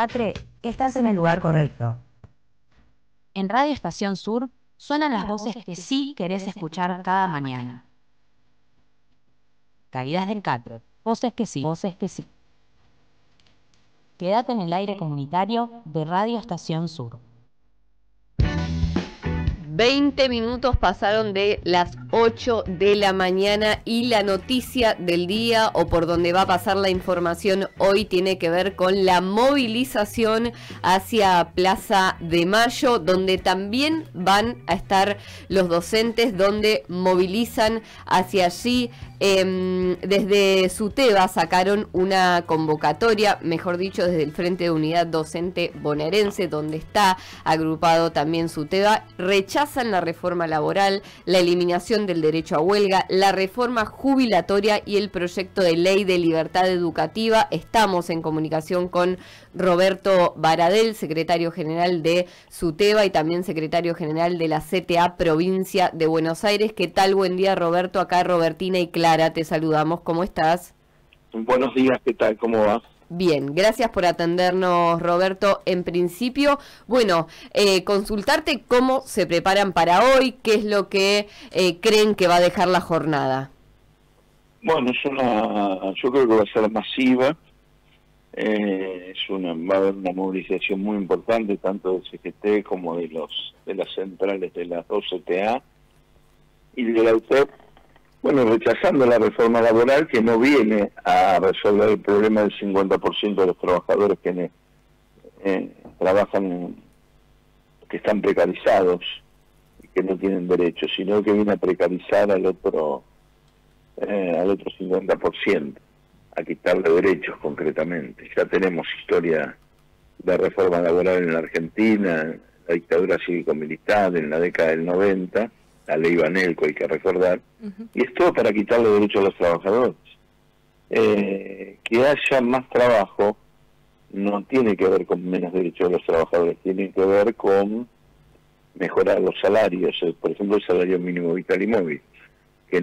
Catre, estás en el lugar correcto. En Radio Estación Sur suenan las voces que sí querés escuchar cada mañana. Caídas del Catre, voces que sí, voces que sí. Quédate en el aire comunitario de Radio Estación Sur. 20 minutos pasaron de las 8 de la mañana y la noticia del día, o por donde va a pasar la información hoy, tiene que ver con la movilización hacia Plaza de Mayo, donde también van a estar los docentes, donde movilizan hacia allí. Desde SUTEBA sacaron una convocatoria, mejor dicho, desde el Frente de Unidad Docente Bonaerense, donde está agrupado también SUTEBA. Rechazan la reforma laboral, la eliminación del derecho a huelga, la reforma jubilatoria y el proyecto de ley de libertad educativa. Estamos en comunicación con Roberto Baradel, secretario general de SUTEBA y también secretario general de la CTA Provincia de Buenos Aires. ¿Qué tal? Buen día, Roberto. Acá Robertina y Clara, te saludamos. ¿Cómo estás? Buenos días, ¿qué tal? ¿Cómo va? Bien, gracias por atendernos, Roberto. En principio, bueno, consultarte cómo se preparan para hoy, qué es lo que creen que va a dejar la jornada. Bueno, yo creo que va a ser masiva. Va a haber una movilización muy importante, tanto del CGT como de las centrales de las dos CTA y de la UTEP. Bueno, rechazando la reforma laboral, que no viene a resolver el problema del 50% de los trabajadores que trabajan, que están precarizados y que no tienen derechos, sino que viene a precarizar al otro 50%, a quitarle derechos concretamente. Ya tenemos historia de reforma laboral en la Argentina, en la dictadura cívico-militar, en la década del 90, la ley Banelco, hay que recordar, y es todo para quitarle derechos a los trabajadores. Que haya más trabajo no tiene que ver con menos derechos de los trabajadores, tiene que ver con mejorar los salarios, por ejemplo el salario mínimo vital y móvil, que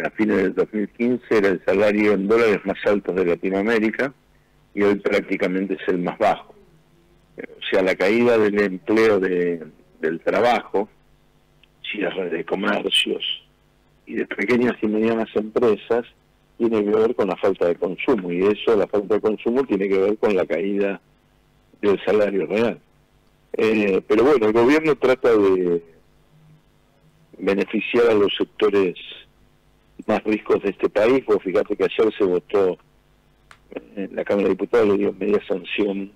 a fines del 2015 era el salario en dólares más alto de Latinoamérica y hoy prácticamente es el más bajo. O sea, la caída del empleo del trabajo, cierre de comercios y de pequeñas y medianas empresas, tiene que ver con la falta de consumo, y eso, la falta de consumo, tiene que ver con la caída del salario real. Pero bueno, el gobierno trata de beneficiar a los sectores más ricos de este país. Vos fíjate que ayer se votó en la Cámara de Diputados, le dio media sanción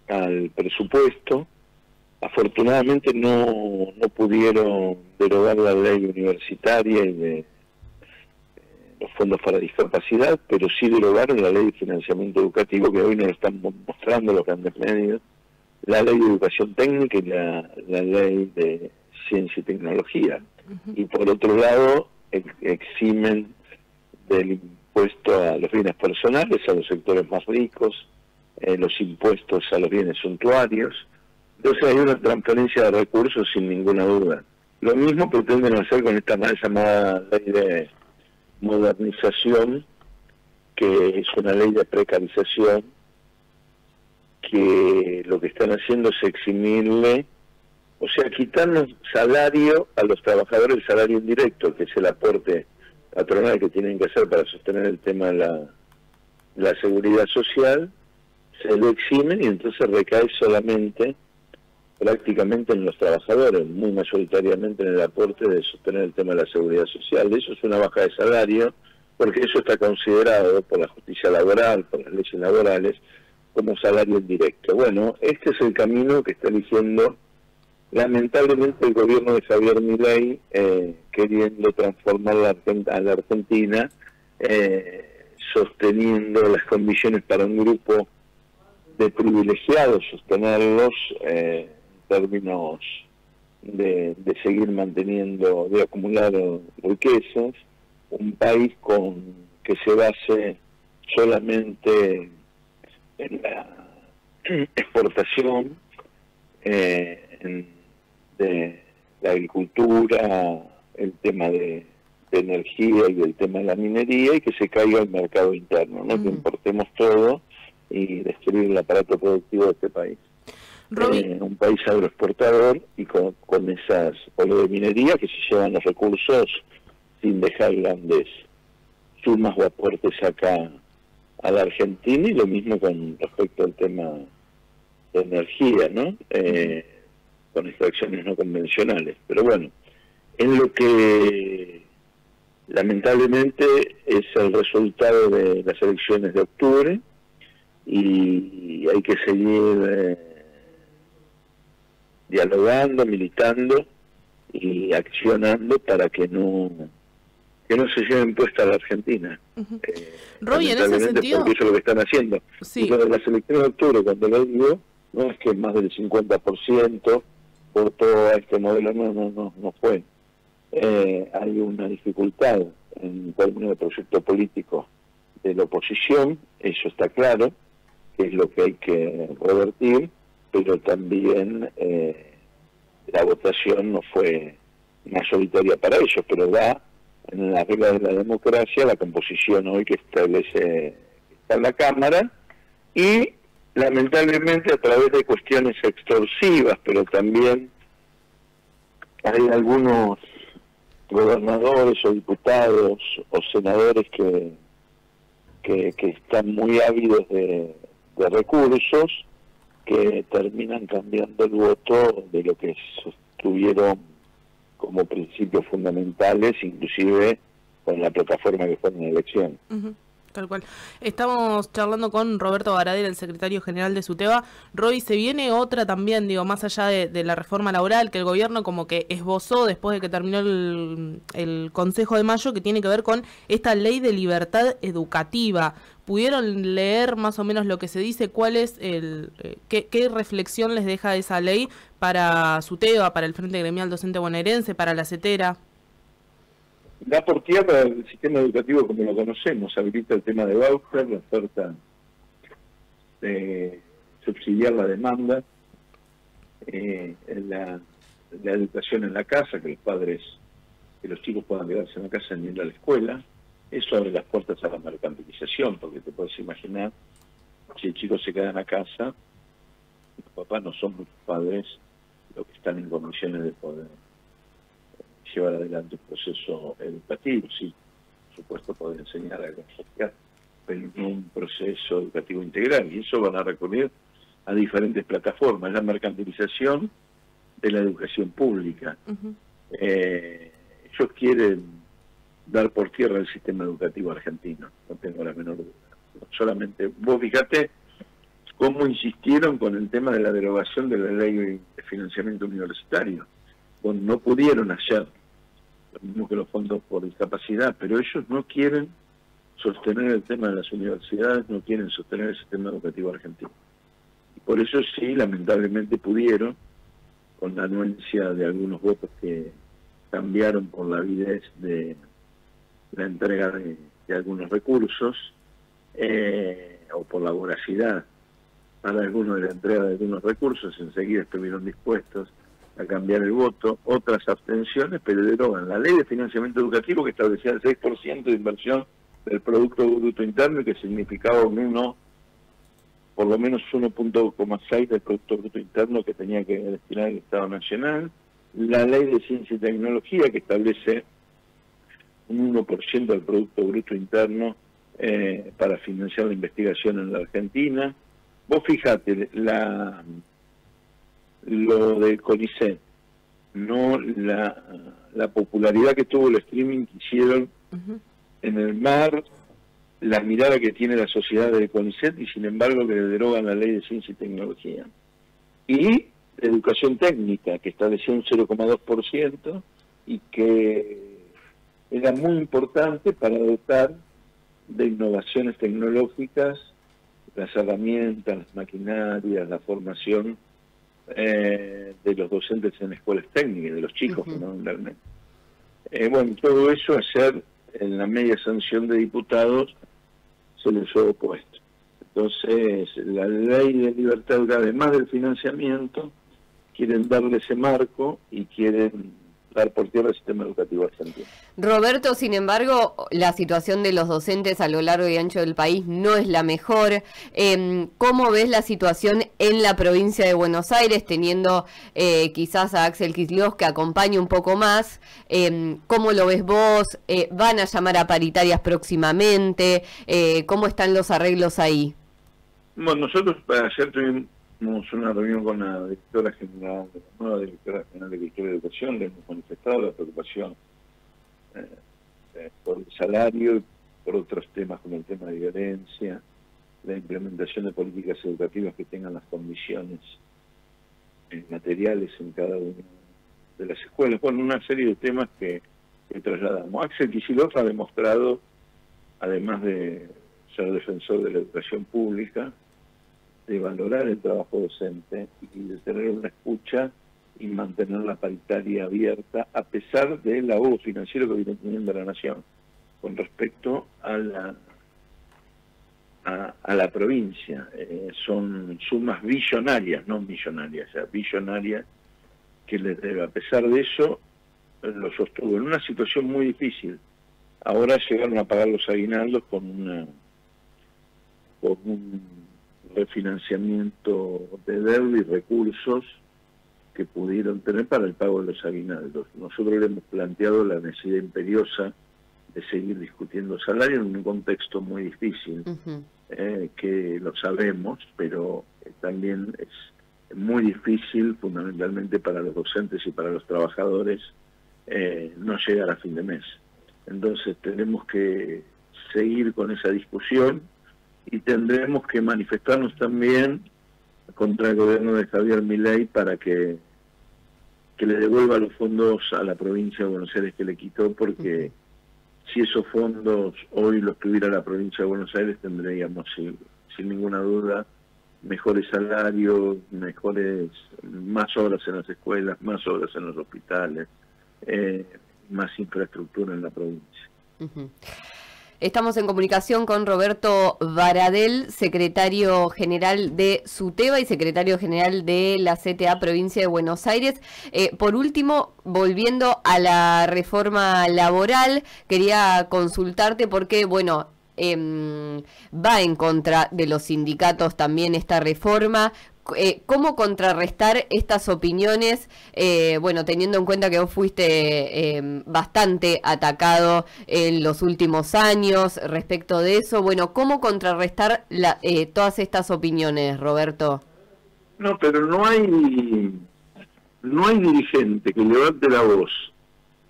al presupuesto. Afortunadamente no pudieron derogar la ley universitaria y de los fondos para discapacidad, pero sí derogaron la ley de financiamiento educativo, que hoy nos están mostrando los grandes medios, la ley de educación técnica y la ley de ciencia y tecnología. Y por otro lado, eximen del impuesto a los bienes personales, a los sectores más ricos, los impuestos a los bienes suntuarios. Entonces hay una transferencia de recursos sin ninguna duda. Lo mismo pretenden hacer con esta mal llamada ley de modernización, que es una ley de precarización, que lo que están haciendo es eximirle, o sea, quitarnos salario a los trabajadores, el salario indirecto, que es el aporte patronal que tienen que hacer para sostener el tema de la seguridad social, se lo eximen y entonces recae solamente, prácticamente en los trabajadores, muy mayoritariamente en el aporte de sostener el tema de la seguridad social. Eso es una baja de salario, porque eso está considerado por la justicia laboral, por las leyes laborales, como salario indirecto. Bueno, este es el camino que está eligiendo lamentablemente el gobierno de Javier Milei, queriendo transformar a la Argentina, sosteniendo las condiciones para un grupo de privilegiados, sostenerlos en términos de seguir manteniendo, de acumular riquezas, un país que se base solamente en la exportación, de la agricultura, el tema de energía y el tema de la minería, y que se caiga el mercado interno, ¿no? Que importemos todo. y destruir el aparato productivo de este país. Un país agroexportador y con esas olas de minería que se llevan los recursos sin dejar grandes sumas o aportes acá a la Argentina, y lo mismo con respecto al tema de energía, ¿no? Con extracciones no convencionales. Pero bueno, es lo que lamentablemente es el resultado de las elecciones de octubre, y hay que seguir dialogando, militando y accionando para que no se lleven puesta a la Argentina. Roy, en ese sentido, porque eso es lo que están haciendo. Sí. Y lo de las elecciones de octubre, cuando lo digo, no es que más del 50% votó a este modelo, no fue. Hay una dificultad en términos de proyecto político de la oposición, eso está claro, que es lo que hay que revertir, pero también la votación no fue mayoritaria para ellos, pero da en las reglas de la democracia la composición hoy que establece está en la Cámara, y lamentablemente a través de cuestiones extorsivas, pero también hay algunos gobernadores o diputados o senadores que están muy ávidos de recursos, que terminan cambiando el voto de lo que sostuvieron como principios fundamentales, inclusive con la plataforma que fue en la elección. Tal cual. Estamos charlando con Roberto Baradel, el secretario general de SUTEBA. Roy, se viene otra también, digo, más allá de la reforma laboral, que el gobierno como que esbozó después de que terminó el Consejo de Mayo, que tiene que ver con esta ley de libertad educativa. ¿Pudieron leer más o menos lo que se dice? ¿Cuál es qué reflexión les deja esa ley para SUTEBA, para el Frente Gremial Docente Bonaerense, para la CETERA? Da por tierra el sistema educativo como lo conocemos, habilita el tema de voucher, la oferta de subsidiar la demanda, la educación en la casa, que los chicos puedan quedarse en la casa y ir a la escuela. Eso abre las puertas a la mercantilización, porque te puedes imaginar, si el chico se queda en la casa, los papás no son muchos padres los que están en condiciones de poder llevar adelante un proceso educativo. Sí, por supuesto, poder enseñar a construir, pero no un proceso educativo integral, y eso van a recurrir a diferentes plataformas. La mercantilización de la educación pública. Ellos quieren dar por tierra el sistema educativo argentino, no tengo la menor duda. Solamente, vos fíjate cómo insistieron con el tema de la derogación de la ley de financiamiento universitario. Bueno, no pudieron hacer lo mismo que los fondos por discapacidad, pero ellos no quieren sostener el tema de las universidades, no quieren sostener el sistema educativo argentino. Y por eso sí, lamentablemente pudieron, con la anuencia de algunos votos que cambiaron por la avidez de la entrega de algunos recursos, o por la voracidad para algunos de la entrega de algunos recursos, enseguida estuvieron dispuestos a cambiar el voto, otras abstenciones, pero derogan la ley de financiamiento educativo que establecía el 6% de inversión del Producto Bruto Interno, y que significaba por lo menos 1,6% del Producto Bruto Interno que tenía que destinar el Estado Nacional, la ley de Ciencia y Tecnología que establece un 1% del Producto Bruto Interno para financiar la investigación en la Argentina. Vos fijate, lo del CONICET, no la popularidad que tuvo el streaming que hicieron en el mar, la mirada que tiene la sociedad del CONICET, y sin embargo que le derogan la ley de ciencia y tecnología. Y educación técnica, que estableció un 0,2% y que era muy importante para dotar de innovaciones tecnológicas las herramientas, las maquinarias, la formación de los docentes en escuelas técnicas, de los chicos fundamentalmente. Bueno, todo eso ayer en la media sanción de diputados se les fue opuesto. Entonces, la ley de libertad, además del financiamiento, quieren darle ese marco y quieren dar por tierra el sistema educativo argentino. Roberto, sin embargo, la situación de los docentes a lo largo y ancho del país no es la mejor. ¿Cómo ves la situación en la provincia de Buenos Aires, teniendo quizás a Axel Kicillof que acompañe un poco más? ¿Cómo lo ves vos? ¿Van a llamar a paritarias próximamente? ¿Cómo están los arreglos ahí? Bueno, nosotros ayer tuvimos una reunión con la directora general, la nueva directora general de Cultura y Educación. Le hemos manifestado la preocupación por el salario y por otros temas como el tema de violencia, la implementación de políticas educativas que tengan las condiciones materiales en cada una de las escuelas. Bueno, una serie de temas que trasladamos. Axel Kicillof ha demostrado, además de ser defensor de la educación pública, de valorar el trabajo docente y de tener una escucha y mantener la paritaria abierta, a pesar del ahogo financiero que viene teniendo la Nación con respecto a la provincia. Son sumas billonarias, no millonarias, o sea, billonarias que les debe. A pesar de eso, lo sostuvo en una situación muy difícil. Ahora llegaron a pagar los aguinaldos con un refinanciamiento de deuda y recursos que pudieron tener para el pago de los aguinaldos. Nosotros le hemos planteado la necesidad imperiosa de seguir discutiendo salario en un contexto muy difícil, que lo sabemos, pero también es muy difícil, fundamentalmente para los docentes y para los trabajadores, no llegar a fin de mes. Entonces tenemos que seguir con esa discusión y tendremos que manifestarnos también contra el gobierno de Javier Milei para que le devuelva los fondos a la provincia de Buenos Aires que le quitó, porque si esos fondos hoy los tuviera la provincia de Buenos Aires, tendríamos sin ninguna duda mejores salarios, más horas en las escuelas, más horas en los hospitales, más infraestructura en la provincia. Estamos en comunicación con Roberto Baradel, secretario general de SUTEBA y secretario general de la CTA Provincia de Buenos Aires. Por último, volviendo a la reforma laboral, quería consultarte porque, bueno, va en contra de los sindicatos también esta reforma. ¿Cómo contrarrestar estas opiniones? Bueno, teniendo en cuenta que vos fuiste bastante atacado en los últimos años respecto de eso. Bueno, ¿cómo contrarrestar todas estas opiniones, Roberto? No, pero no hay dirigente que levante la voz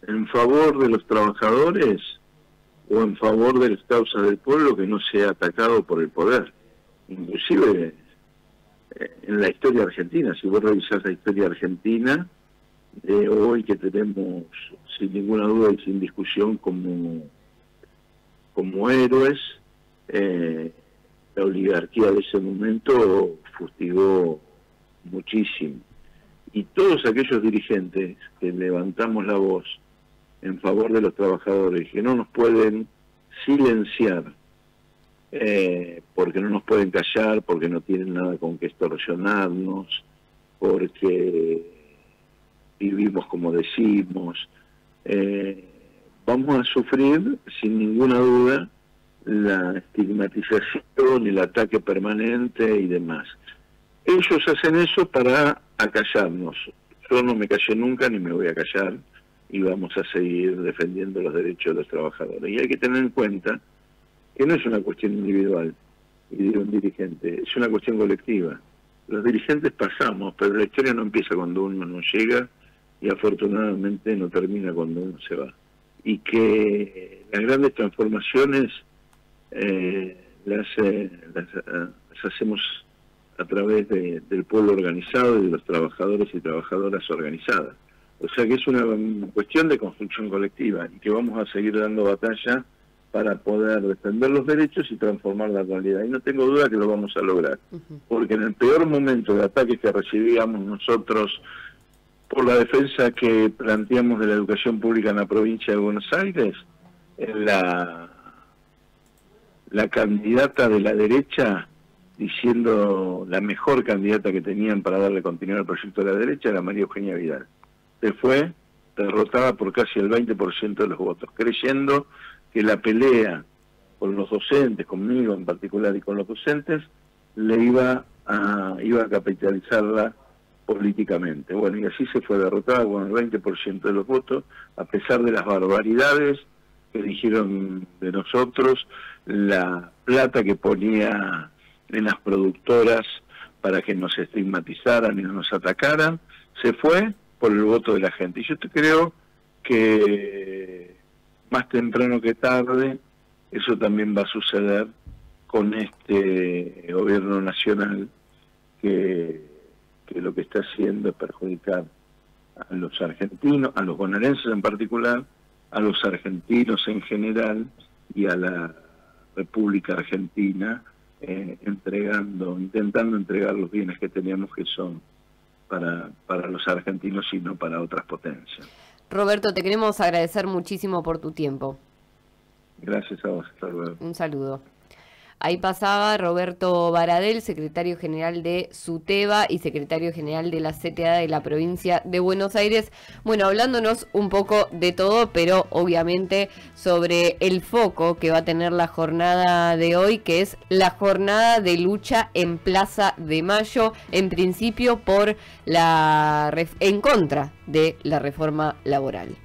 en favor de los trabajadores o en favor de las causas del pueblo que no sea atacado por el poder. Inclusive en la historia argentina, si vos revisás la historia argentina, hoy que tenemos sin ninguna duda y sin discusión como héroes, la oligarquía de ese momento fustigó muchísimo. Y todos aquellos dirigentes que levantamos la voz en favor de los trabajadores, que no nos pueden silenciar, porque no nos pueden callar, porque no tienen nada con que extorsionarnos, porque vivimos como decimos, vamos a sufrir sin ninguna duda la estigmatización, el ataque permanente y demás. Ellos hacen eso para acallarnos. Yo no me callé nunca ni me voy a callar y vamos a seguir defendiendo los derechos de los trabajadores. Y hay que tener en cuenta que no es una cuestión individual y de un dirigente, es una cuestión colectiva. Los dirigentes pasamos, pero la historia no empieza cuando uno no llega y afortunadamente no termina cuando uno se va. Y que las grandes transformaciones las hacemos a través del pueblo organizado y de los trabajadores y trabajadoras organizadas. O sea que es una cuestión de construcción colectiva y que vamos a seguir dando batalla para poder defender los derechos y transformar la realidad. Y no tengo duda que lo vamos a lograr, porque en el peor momento de ataques que recibíamos nosotros por la defensa que planteamos de la educación pública en la provincia de Buenos Aires, la candidata de la derecha, diciendo la mejor candidata que tenían para darle continuidad al proyecto de la derecha, era María Eugenia Vidal. Se fue derrotada por casi el 20% de los votos, creyendo que la pelea con los docentes, conmigo en particular y con los docentes, le iba a capitalizarla políticamente. Bueno, y así se fue derrotada con el 20% de los votos, a pesar de las barbaridades que dijeron de nosotros, la plata que ponía en las productoras para que nos estigmatizaran y no nos atacaran, se fue por el voto de la gente. Y yo creo que más temprano que tarde eso también va a suceder con este gobierno nacional que lo que está haciendo es perjudicar a los argentinos, a los bonaerenses en particular, a los argentinos en general y a la República Argentina, intentando entregar los bienes que teníamos, que son para los argentinos y no para otras potencias. Roberto, te queremos agradecer muchísimo por tu tiempo. Gracias a vos, hasta luego. Un saludo. Ahí pasaba Roberto Baradel, secretario general de SUTEBA y secretario general de la CTA de la provincia de Buenos Aires. Bueno, hablándonos un poco de todo, pero obviamente sobre el foco que va a tener la jornada de hoy, que es la jornada de lucha en Plaza de Mayo, en principio en contra de la reforma laboral.